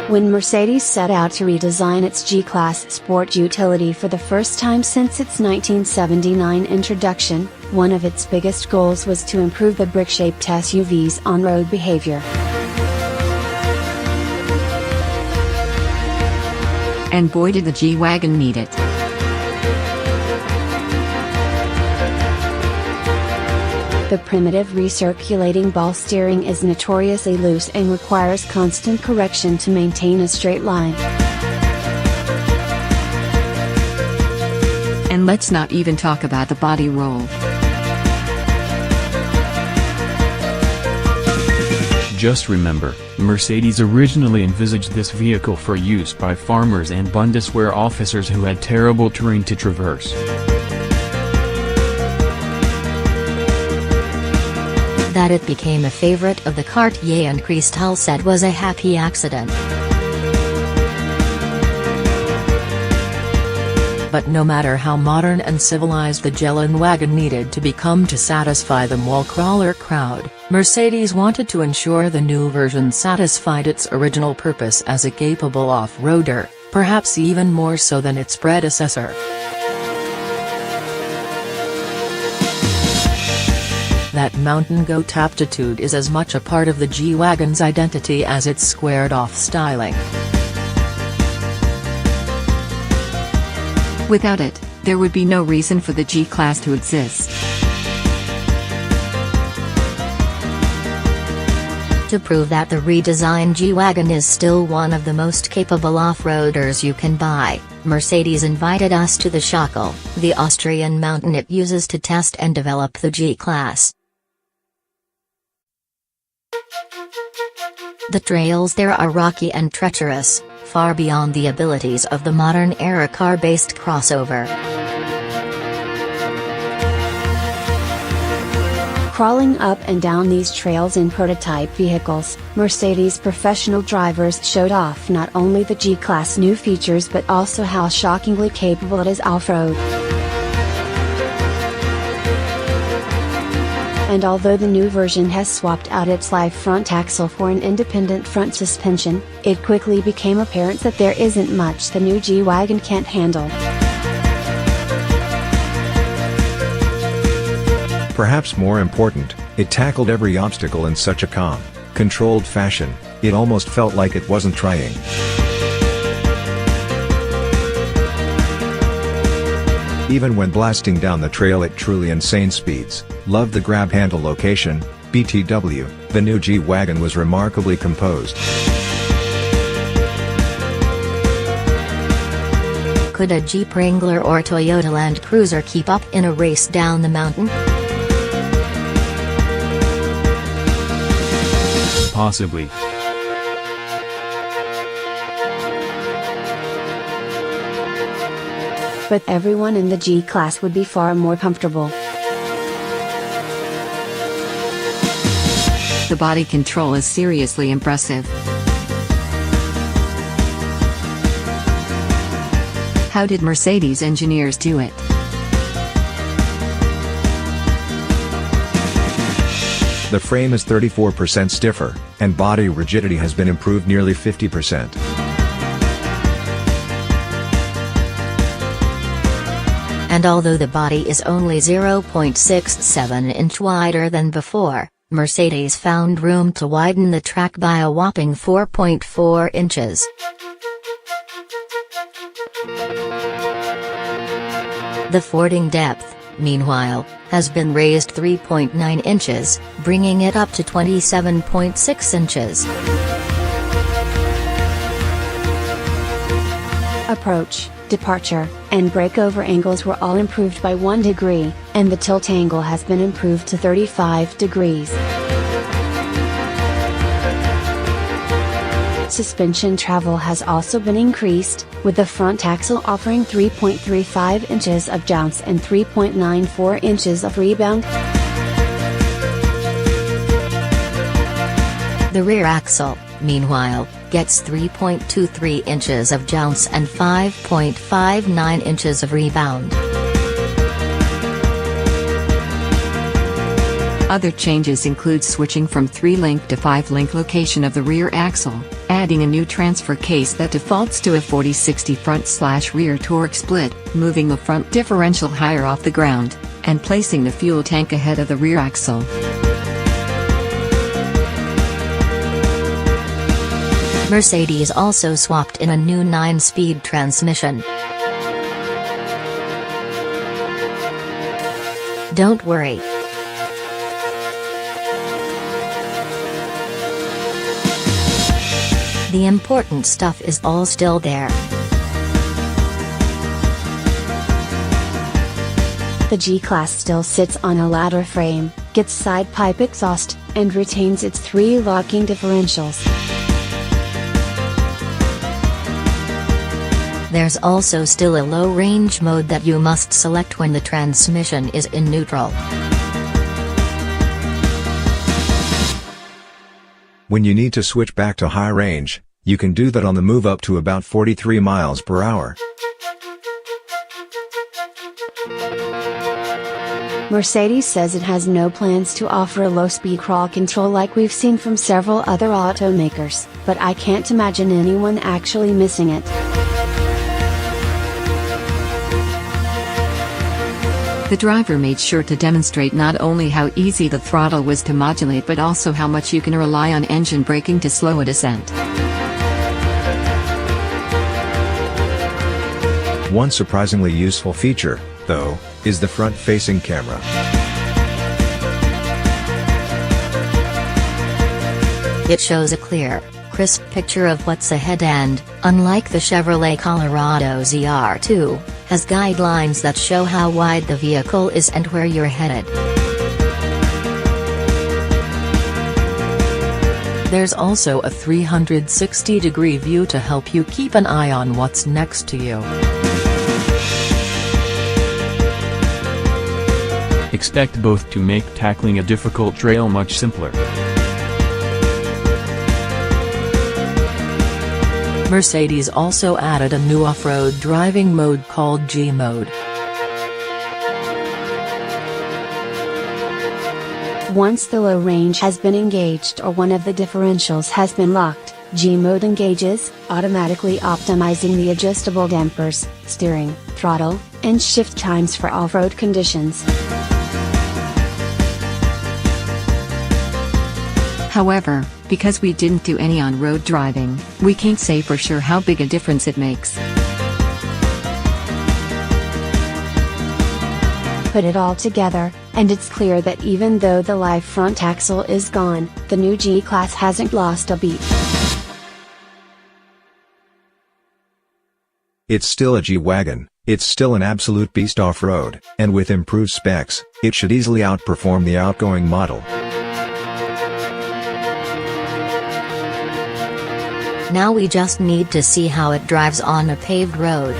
When Mercedes set out to redesign its G-Class sport utility for the first time since its 1979 introduction, one of its biggest goals was to improve the brick-shaped SUV's on-road behavior. And boy did the G-Wagen need it. The primitive recirculating ball steering is notoriously loose and requires constant correction to maintain a straight line. And let's not even talk about the body roll. Just remember, Mercedes originally envisaged this vehicle for use by farmers and Bundeswehr officers who had terrible terrain to traverse. That it became a favorite of the Cartier and Cristal said was a happy accident. But no matter how modern and civilized the Geländewagen needed to become to satisfy the wall-crawler crowd, Mercedes wanted to ensure the new version satisfied its original purpose as a capable off-roader, perhaps even more so than its predecessor. That mountain goat aptitude is as much a part of the G-Wagon's identity as its squared-off styling. Without it, there would be no reason for the G-Class to exist. To prove that the redesigned G-Wagen is still one of the most capable off-roaders you can buy, Mercedes invited us to the Schachel, the Austrian mountain it uses to test and develop the G-Class. The trails there are rocky and treacherous, far beyond the abilities of the modern-era car-based crossover. Crawling up and down these trails in prototype vehicles, Mercedes professional drivers showed off not only the G-Class new features but also how shockingly capable it is off-road. And although the new version has swapped out its live front axle for an independent front suspension, it quickly became apparent that there isn't much the new G-Wagen can't handle. Perhaps more important, it tackled every obstacle in such a calm, controlled fashion, it almost felt like it wasn't trying. Even when blasting down the trail at truly insane speeds, loved the grab handle location, BTW, the new G-Wagen was remarkably composed. Could a Jeep Wrangler or Toyota Land Cruiser keep up in a race down the mountain? Possibly. But everyone in the G-Class would be far more comfortable. The body control is seriously impressive. How did Mercedes engineers do it? The frame is 34% stiffer, and body rigidity has been improved nearly 50%. And although the body is only 0.67 inch wider than before, Mercedes found room to widen the track by a whopping 4.4 inches. The fording depth, meanwhile, has been raised 3.9 inches, bringing it up to 27.6 inches. Approach, departure, and breakover angles were all improved by 1 degree, and the tilt angle has been improved to 35 degrees. Suspension travel has also been increased, with the front axle offering 3.35 inches of jounce and 3.94 inches of rebound. The rear axle, meanwhile, gets 3.23 inches of jounce and 5.59 inches of rebound. Other changes include switching from 3-link to 5-link location of the rear axle, adding a new transfer case that defaults to a 40/60 front/rear torque split, moving the front differential higher off the ground, and placing the fuel tank ahead of the rear axle. Mercedes also swapped in a new 9-speed transmission. Don't worry. The important stuff is all still there. The G-Class still sits on a ladder frame, gets side pipe exhaust, and retains its 3 locking differentials. There's also still a low-range mode that you must select when the transmission is in neutral. When you need to switch back to high range, you can do that on the move up to about 43 miles per hour. Mercedes says it has no plans to offer a low-speed crawl control like we've seen from several other automakers, but I can't imagine anyone actually missing it. The driver made sure to demonstrate not only how easy the throttle was to modulate but also how much you can rely on engine braking to slow a descent. One surprisingly useful feature, though, is the front-facing camera. It shows a clear, crisp picture of what's ahead and, unlike the Chevrolet Colorado ZR2, has guidelines that show how wide the vehicle is and where you're headed. There's also a 360-degree view to help you keep an eye on what's next to you. Expect both to make tackling a difficult trail much simpler. Mercedes also added a new off-road driving mode called G-mode. Once the low range has been engaged or one of the differentials has been locked, G-mode engages, automatically optimizing the adjustable dampers, steering, throttle, and shift times for off-road conditions. However, because we didn't do any on-road driving, we can't say for sure how big a difference it makes. Put it all together, and it's clear that even though the live front axle is gone, the new G-Class hasn't lost a beat. It's still a G-Wagen, it's still an absolute beast off-road, and with improved specs, it should easily outperform the outgoing model. Now we just need to see how it drives on a paved road.